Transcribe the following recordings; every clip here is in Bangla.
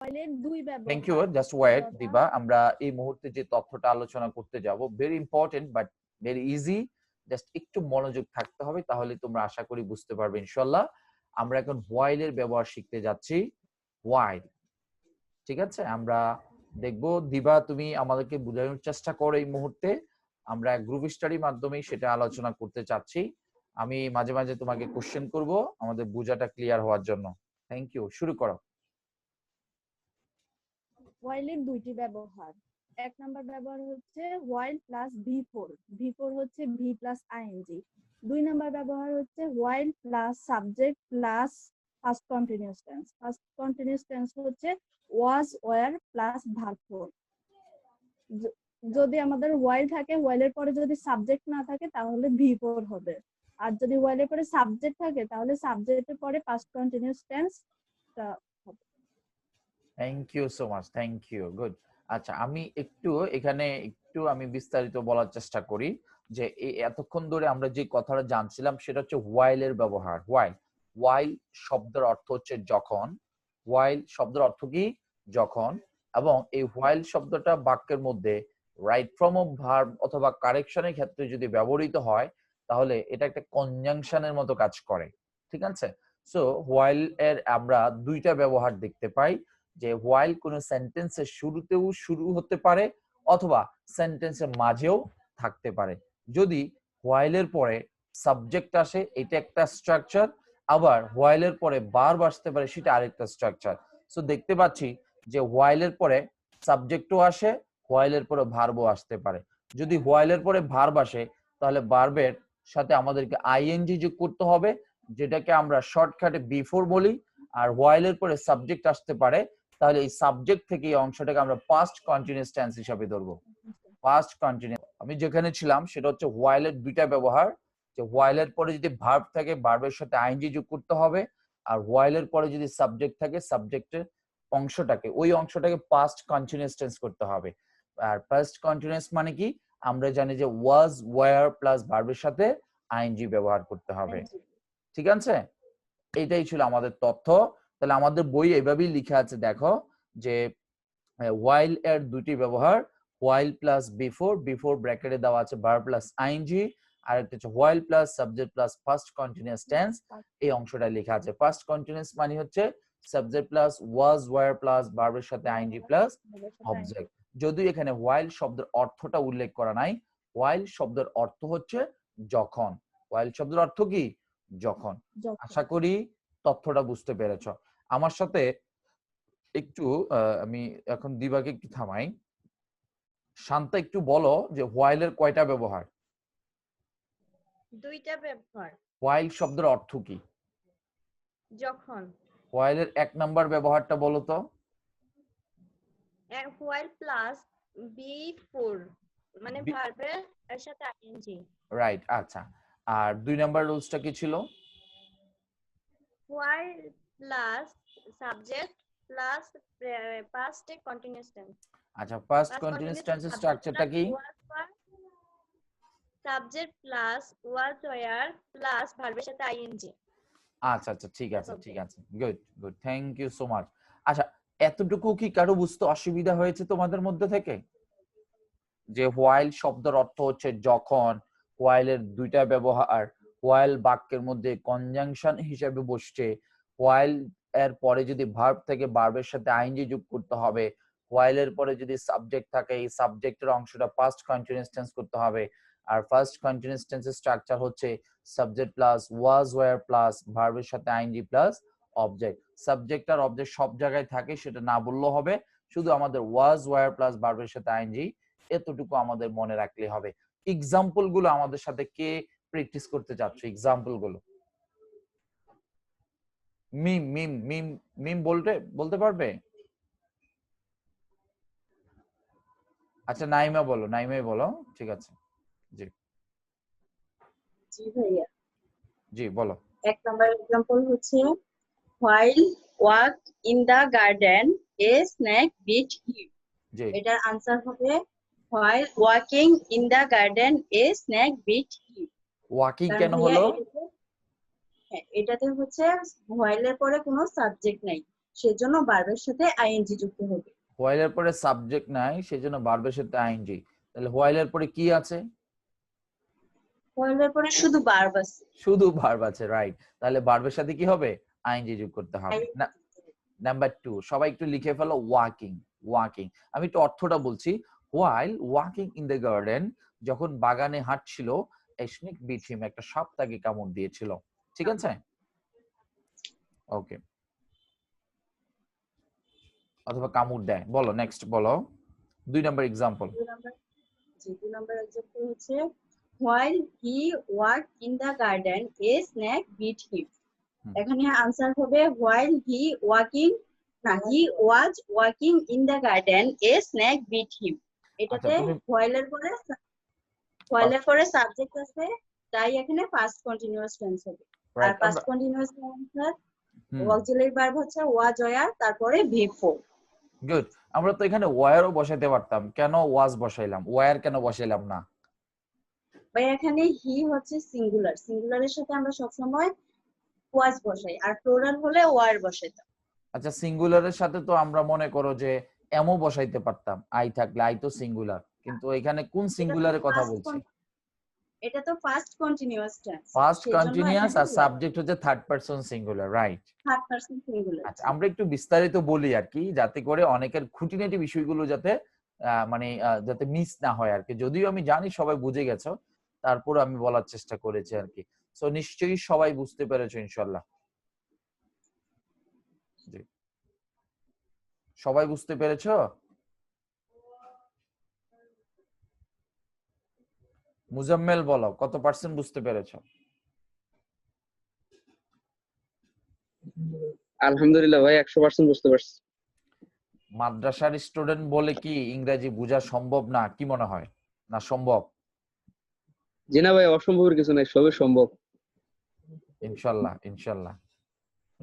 হোয়াইলের দুই থ্যাংক ইউ, ব্যবহার। জাস্ট ওয়েট দিবা। আমরা এই মুহূর্তে যে তথ্যটা আলোচনা করতে যাব, very important but very easy, just একটু মনোযোগ থাকতে হবে, তাহলে তোমরা আশা করি বুঝতে পারবে ইনশাআল্লাহ। আমরা এখন হোয়াইলের ব্যবহার শিখতে যাচ্ছি। হোয়াইল, ঠিক আছে? আমরা দেখব, দিবা তুমি আমাদেরকে বোঝানোর চেষ্টা করো এই মুহূর্তে। আমরা গ্রুপ স্টাডির মাধ্যমেই সেটা আলোচনা করতে চাচ্ছি। আমি মাঝে মাঝে তোমাকে কোশ্চেন করব আমাদের বোঝাটা ক্লিয়ার হওয়ার জন্য। থ্যাংক ইউ, শুরু করো। হোয়াইলের দুইটি ব্যবহার। এক নাম্বার ব্যবহার হচ্ছে হোয়াইল প্লাস V4, V4 হচ্ছে ভি প্লাস আইএনজি। দুই নাম্বার ব্যবহার হচ্ছে while plus subject plus first continuous tense. First continuous tense হচ্ছে ওয়াজ, ওয়ার প্লাস ভার্ব ফোর। যদি আমাদের হোয়াইল থাকে, হোয়াইলের পরে যদি সাবজেক্ট না থাকে তাহলে V4 হবে। আর যদি হোয়াইলের পরে সাবজেক্ট থাকে তাহলে সাবজেক্টের পরে পাস্ট কন্টিনিউয়াস টেন্স হবে। Thank you so much, thank you, good. আচ্ছা, আমি এখানে আমি বিস্তারিত বলার চেষ্টা করি যে এতক্ষণ ধরে আমরা যে কথাটা জানছিলাম সেটা হচ্ছে হোয়াইলের ব্যবহার। হোয়াইল শব্দের অর্থ হচ্ছে যখন। হোয়াইল শব্দের অর্থ কি? যখন। এবং এই হোয়াইল শব্দটা বাক্যের মধ্যে রাইট ফর্ম অফ ভার্ব অথবা কারেকশনের ক্ষেত্রে যদি ব্যবহৃত হয় তাহলে এটা একটা কনজাংশনের মতো কাজ করে, ঠিক আছে? সো হোয়াইল এর আমরা দুইটা ব্যবহার দেখতে পাই, যে হোয়াইল কোন সেন্টেন্সের শুরুতেও শুরু হতে পারে অথবা সেন্টেন্সের মাঝেও থাকতে পারে। যদি হোয়াইলের পরে সাবজেক্ট আসে, এটা একটা স্ট্রাকচার, আবার হোয়াইলের পরে ভার্ব আসতে পারে, সেটা আরেকটা স্ট্রাকচার। সো দেখতে পাচ্ছি যে হোয়াইলের পরে সাবজেক্টও আসে, হোয়াইলের পরে ভার্বও আসতে পারে। যদি হোয়াইলের পরে ভার্ব আসে তাহলে ভার্বের সাথে আমাদেরকে আইএনজি যোগ করতে হবে, যেটাকে আমরা শর্টকাটে বিফোর বলি। আর হোয়াইলের পরে সাবজেক্ট আসতে পারে, তাহলে এই সাবজেক্ট থেকে এই অংশটাকে আমরা পাস্ট কন্টিনিউয়াস টেন্স হিসেবে ধরবো। Past continuous. আমি যেখানে ছিলাম সেটা হচ্ছে হোয়াইলের দুইটা ব্যবহার, যে হোয়াইলের পরে যদি ভার্ব থাকে ভার্বের সাথে আইএনজি যোগ করতে হবে, আর হোয়াইলের পরে যদি সাবজেক্ট থাকে সাবজেক্টের ওই অংশটাকে পাস্ট কন্টিনিউয়াস টেন্স করতে হবে। আর পাস্ট কন্টিনিউয়াস মানে কি? আমরা জানি যে ওয়াজ, ওয়্যার প্লাস ভার্বের সাথে আইএনজি ব্যবহার করতে হবে, ঠিক আছে? এটাই ছিল আমাদের তথ্য। তাহলে আমাদের বই এভাবেই লেখা আছে, দেখো যে হোয়াইল এর দুটি ব্যবহার, হোয়াইল প্লাস বিফোর, বিফোর ব্র্যাকেটে দেওয়া আছে ভার্ব প্লাস আইএনজি, আর একটা হচ্ছে while plus subject plus first continuous tense. এই অংশটা লেখা আছে। ফার্স্ট কন্টিনিউয়াস মানে হচ্ছে subject plus was, were plus ভার্বের সাথে আইএনজি প্লাস অবজেক্ট। যদিও এখানে হোয়াইল শব্দের অর্থটা উল্লেখ করা নাই। হোয়াইল শব্দের অর্থ হচ্ছে যখন। হোয়াইল শব্দের অর্থ কি? যখন। আশা করি তথ্যটা বুঝতে পেরেছ। আমার সাথে একটু আমি এখন দিবাকে একটু থামাই। শান্তা, একটু বলো যে হোয়াইলের কয়টা ব্যবহার? দুইটা ব্যবহার। হোয়াইল শব্দের অর্থ কি? যখন। হোয়াইলের এক নাম্বার ব্যবহারটা বলো তো। হোয়াইল প্লাস বি4, মানে ভার্বের এর সাথে আইএনজি। রাইট, আচ্ছা। আর দুই নাম্বার রুলসটা কি ছিল? While plus subject plus past continuous tense. আচ্ছা, ফার্স্ট কন্টিনিউয়াস টেন্সের স্ট্রাকচারটা কি? Subject plus was, were plus ভার্বের সাথে আইএনজি। আচ্ছা আচ্ছা, ঠিক আছে, ঠিক আছে, good good, thank you so much. আচ্ছা, এতটুকু কি কারো বুঝতে অসুবিধা হয়েছে তোমাদের মধ্যে থেকে? যে হোয়াইল শব্দের অর্থ হচ্ছে যখন, হোয়াইলের দুইটা ব্যবহার, হোয়াইল বাক্যের মধ্যে কনজাংশন হিসেবে বসছে, হোয়াইল এর পরে যদি ভার্ব থেকে ভার্বের সাথে আইএনজি যোগ করতে হবে, হোয়াইলের পরে যদি সাবজেক্ট থাকে এই সাবজেক্টের অংশটা পাস্ট কন্টিনিউয়াস টেন্স করতে হবে। আর ফার্স্ট কন্টিনিউয়াস টেন্সের স্ট্রাকচার হচ্ছে subject plus was, were plus ভার্বের সাথে আইএনজি প্লাস অবজেক্ট। সাবজেক্ট আর অবজেক্ট সব জায়গায় থাকে, সেটা না বললেও হবে, শুধু আমাদের ওয়াজ, ওয়্যার প্লাস ভার্বের সাথে আইএনজি এতটুকু আমাদের মনে রাখলে হবে। এক্সাম্পল গুলো আমাদের সাথে কে প্র্যাকটিস করতে চাচ্ছ? এক্সাম্পল গুলো মিম মিম মিম মিম বলতে পারবে? আচ্ছা, নাইমা বলো, নাইমাই বলো, ঠিক আছে। জি জি ভাইয়া, জি বলো। এক নাম্বার एग्जांपल হচ্ছে while walk in the garden a snake bit him। জি, এটার आंसर হবে while walking in the garden a snake bit him। Walking কেন হলো? এটাতে হচ্ছে while এর পরে কোনো সাবজেক্ট নাই, সেজন্য ভার্বের সাথে আইএনজি যুক্ত হবে। হোয়াইল এর পরে সাবজেক্ট নাই, সেজন্য ভার্বের সাথে আইএনজি। তাহলে হোয়াইল এর পরে কি আছে? হোয়াইল এর পরে শুধু ভার্ব আছে। শুধু ভার্ব আছে, রাইট। তাহলে ভার্বের সাথে কি হবে? আইএনজি যোগ করতে হবে। ING না, নাম্বার 2 সবাই একটু লিখে ফেলো ওয়াকিং। ওয়াকিং আমি একটু অর্থটা বলছি। While walking in the garden, যখন বাগানে হাঁটছিল, এ স্নেক বিট হিম, একটা সাপ তাকে কামড় দিয়েছিল। ঠিক আছে, ওকে, অথবা কামড় দেয়। বলো নেক্সট, বলো 2 নাম্বার এক্সাম্পল। 2 নাম্বার এক্সাম্পল হচ্ছে while he worked in the garden a snake bit him। এখানে আনসার হবে while he working, না, he was working in the garden a snake bit him। এটাতে while এর পরে সাবজেক্ট আছে, তাই এখানে ফার্স্ট কন্টিনিউয়াস টেন্স হবে। আর first continuous tense auxiliary verb হচ্ছে was were, তারপরে V4। গুড। আমরা তো এখানে ওয়ারও বসাইতে পারতাম, কেন ওয়াজ বসাইলাম? ওয়ার কেন বসাইলাম না? ভাই এখানে হি হচ্ছে সিঙ্গুলার, সিঙ্গুলারের সাথে আমরা সবসময় ওয়াজ বসাই, আর প্লুরাল হলে ওয়ার বসাইতাম। আচ্ছা, সিঙ্গুলারের সাথে তো আমরা মনে করো যে এমও বসাইতে পারতাম, আই থাকলে, আই তো সিঙ্গুলার, কিন্তু এখানে কোন সিঙ্গুলারের কথা বলছি? এটা তো first continuous tense, first continuous, আর সাবজেক্ট হচ্ছে third person singular, right? Third person singular. আচ্ছা, আমরা একটু বিস্তারিত বলি আর কি, যাতে করে অনেকের খুঁটিনাটি বিষয়গুলো যাতে যাতে মিস না হয় আর কি। যদিও আমি জানি সবাই বুঝে গেছো, তারপর আমি বলার চেষ্টা করেছি আর কি। সো নিশ্চয়ই সবাই বুঝতে পেরেছো ইনশাআল্লাহ। জি, সবাই বুঝতে পেরেছো? মুজাম্মেল বলো, কত পার্সেন্ট বুঝতে পেরেছো? আলহামদুলিল্লাহ ভাই 100% বুঝতে পারছি। মাদ্রাসার স্টুডেন্ট বলে কি ইংরেজি বোঝা সম্ভব না, কি মনে হয়? না সম্ভব? জি না ভাই, অসম্ভবের কিছু নাই, সবই সম্ভব। ইনশাআল্লাহ, ইনশাআল্লাহ,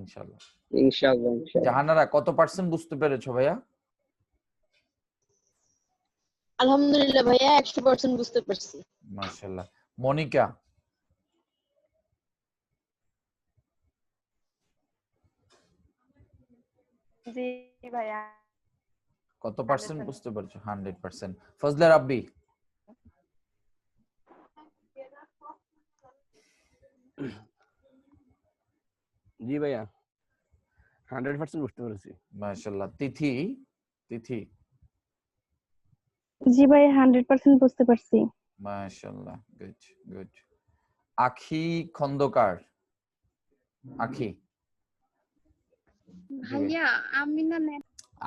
ইনশাআল্লাহ, ইনশাআল্লাহ। জাহানারা কত পার্সেন্ট বুঝতে পেরেছো ভাইয়া? আলহামদুলিল্লাহ ভাইয়া 100% বুঝতে পারছি। মাশাআল্লাহ। মনিকা? জি ভাইয়া। কত পার্সেন্ট বুঝতে পারছো? 100%। ফজলে রাব্বি? জি ভাইয়া 100% বুঝতে পেরেছি। মাশাআল্লাহ। তিথি? তিথি? জি ভাই 100% বুঝতে পারছি। মাশাআল্লাহ, গুড গুড। আখি খন্দকার? আখি? ভাইয়া আমি না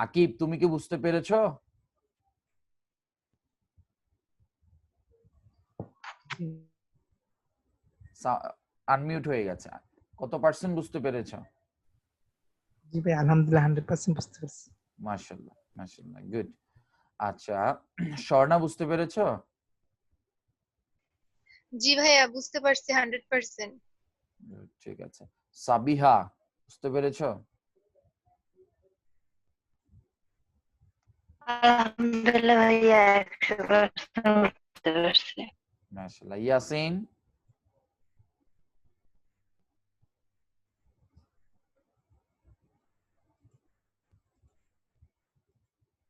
আকিব, তুমি কি বুঝতে পেরেছো? আনমিউট হয়ে গেছে। কত পার্সেন্ট বুঝতে পেরেছো? জি ভাই আলহামদুলিল্লাহ 100% বুঝতে পারছি। মাশাআল্লাহ, মাশাআল্লাহ, গুড। আচ্ছা, স্বর্ণা বুঝতে পেরেছো? জি ভাইয়া বুঝতে পারছি 100%। ঠিক আছে। সাবিহা বুঝতে পেরেছো? আলহামদুলিল্লাহ ভাইয়া 100% বুঝতে পারছি। মাশাআল্লাহ। ইয়াসিন?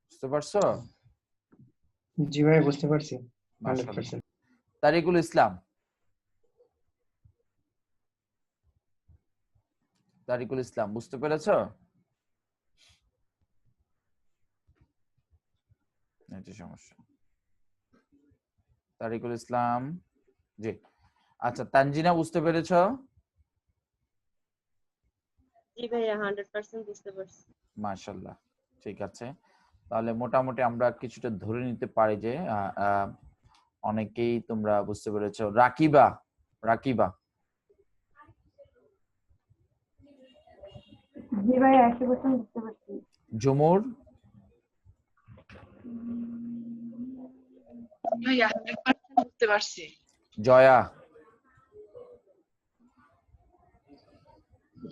বুঝতে পারছো? জি ভাই বুঝতে পারছি মাশাআল্লাহ। 100%। তারিকুল ইসলাম? তারিকুল ইসলাম বুঝতে পেরেছো? এটা সমস্যা। তারিকুল ইসলাম, জি। আচ্ছা, তানজিনা বুঝতে পেরেছো? জি ভাইয়া 100% বুঝতে পারছি। মাশাআল্লাহ, ঠিক আছে। তাহলে মোটামুটি আমরা কিছুটা ধরে নিতে পারি যে অনেকেই তোমরা বুঝতে পেরেছো। রাকিবা? রাকিবা? জি ভাই 100% বুঝতে পারছি। জুমুর? ভাইয়া 100% বুঝতে পারছি। জয়া?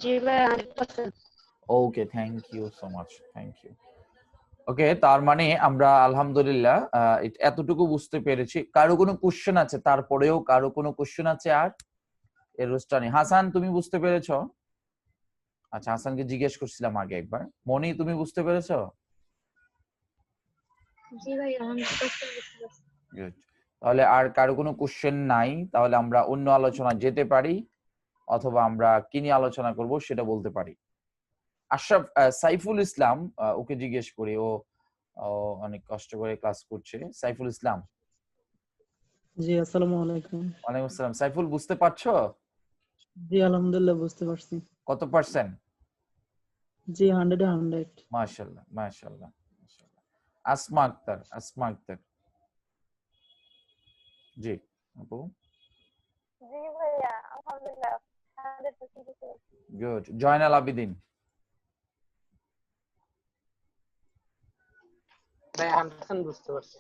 জি ভাইয়া 100%। Okay, thank you so much, thank you. Okay, তার মানে আমরা আলহামদুলিল্লাহ এতটুকু বুঝতে পেরেছি। কারো কোনো কোশ্চেন আছে? তারপরেও কারো কোনো কোশ্চেন আছে? আর এর রোস্টানি হাসান, তুমি বুঝতে পেরেছো? আচ্ছা, হাসানকে জিজ্ঞেস করছিলাম আগে একবার। মনি, তুমি বুঝতে পেরেছো? জি ভাইয়া 100% বুঝতে পারছি। Good. তাহলে আর কারো কোনো কোশ্চেন নাই, তাহলে আমরা অন্য আলোচনা যেতে পারি, অথবা আমরা কি নিয়ে আলোচনা করব সেটা বলতে পারি। আশরাফ, সাইফুল ইসলাম, ওকে জিজ্ঞেস করি, ও অনেক কষ্ট করে ক্লাস করছে। সাইফুল ইসলাম। জি আসসালামু আলাইকুম। ওয়ালাইকুম আসসালাম। সাইফুল, বুঝতে পারছো? জি আলহামদুলিল্লাহ বুঝতে পারছি। কত পার্সেন্ট? জি 100 মাশাআল্লাহ, মাশাআল্লাহ, মাশাআল্লাহ। আসমা আক্তার, আসমা আক্তার। জি আপু। জি ভাইয়া আলহামদুলিল্লাহ 100% বুঝতে পারছি। গুড। জয়নাল আবিদিন। ভাই 100% বুঝতে পারছি।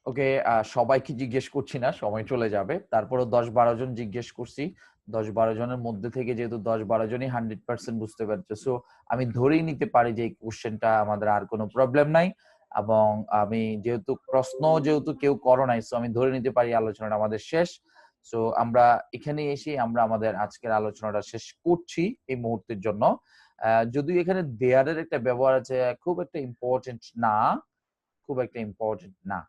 ওকে, সবাইকে জিজ্ঞেস করছি না, সময় চলে যাবে, তারপরও 10-12 জন জিজ্ঞেস করছি। 10-12 জনের মধ্যে থেকে যেহেতু 10-12 জনই 100% বুঝতে পারছে, সো আমি ধরেই নিতে পারি যে এই কোশ্চেনটা আমাদের আর কোনো প্রবলেম নাই। এবং আমি যেহেতু যেহেতু কেউ করো নাই, সো আমি ধরে নিতে পারি আলোচনাটা আমাদের শেষ। সো আমরা এখানে এসে আমরা আমাদের আজকের আলোচনাটা শেষ করছি এই মুহূর্তের জন্য। যদিও এখানে দেয়ারের একটা ব্যবহার আছে, খুব একটা ইম্পর্টেন্ট না, খুব একটা ইম্পর্টেন্ট না।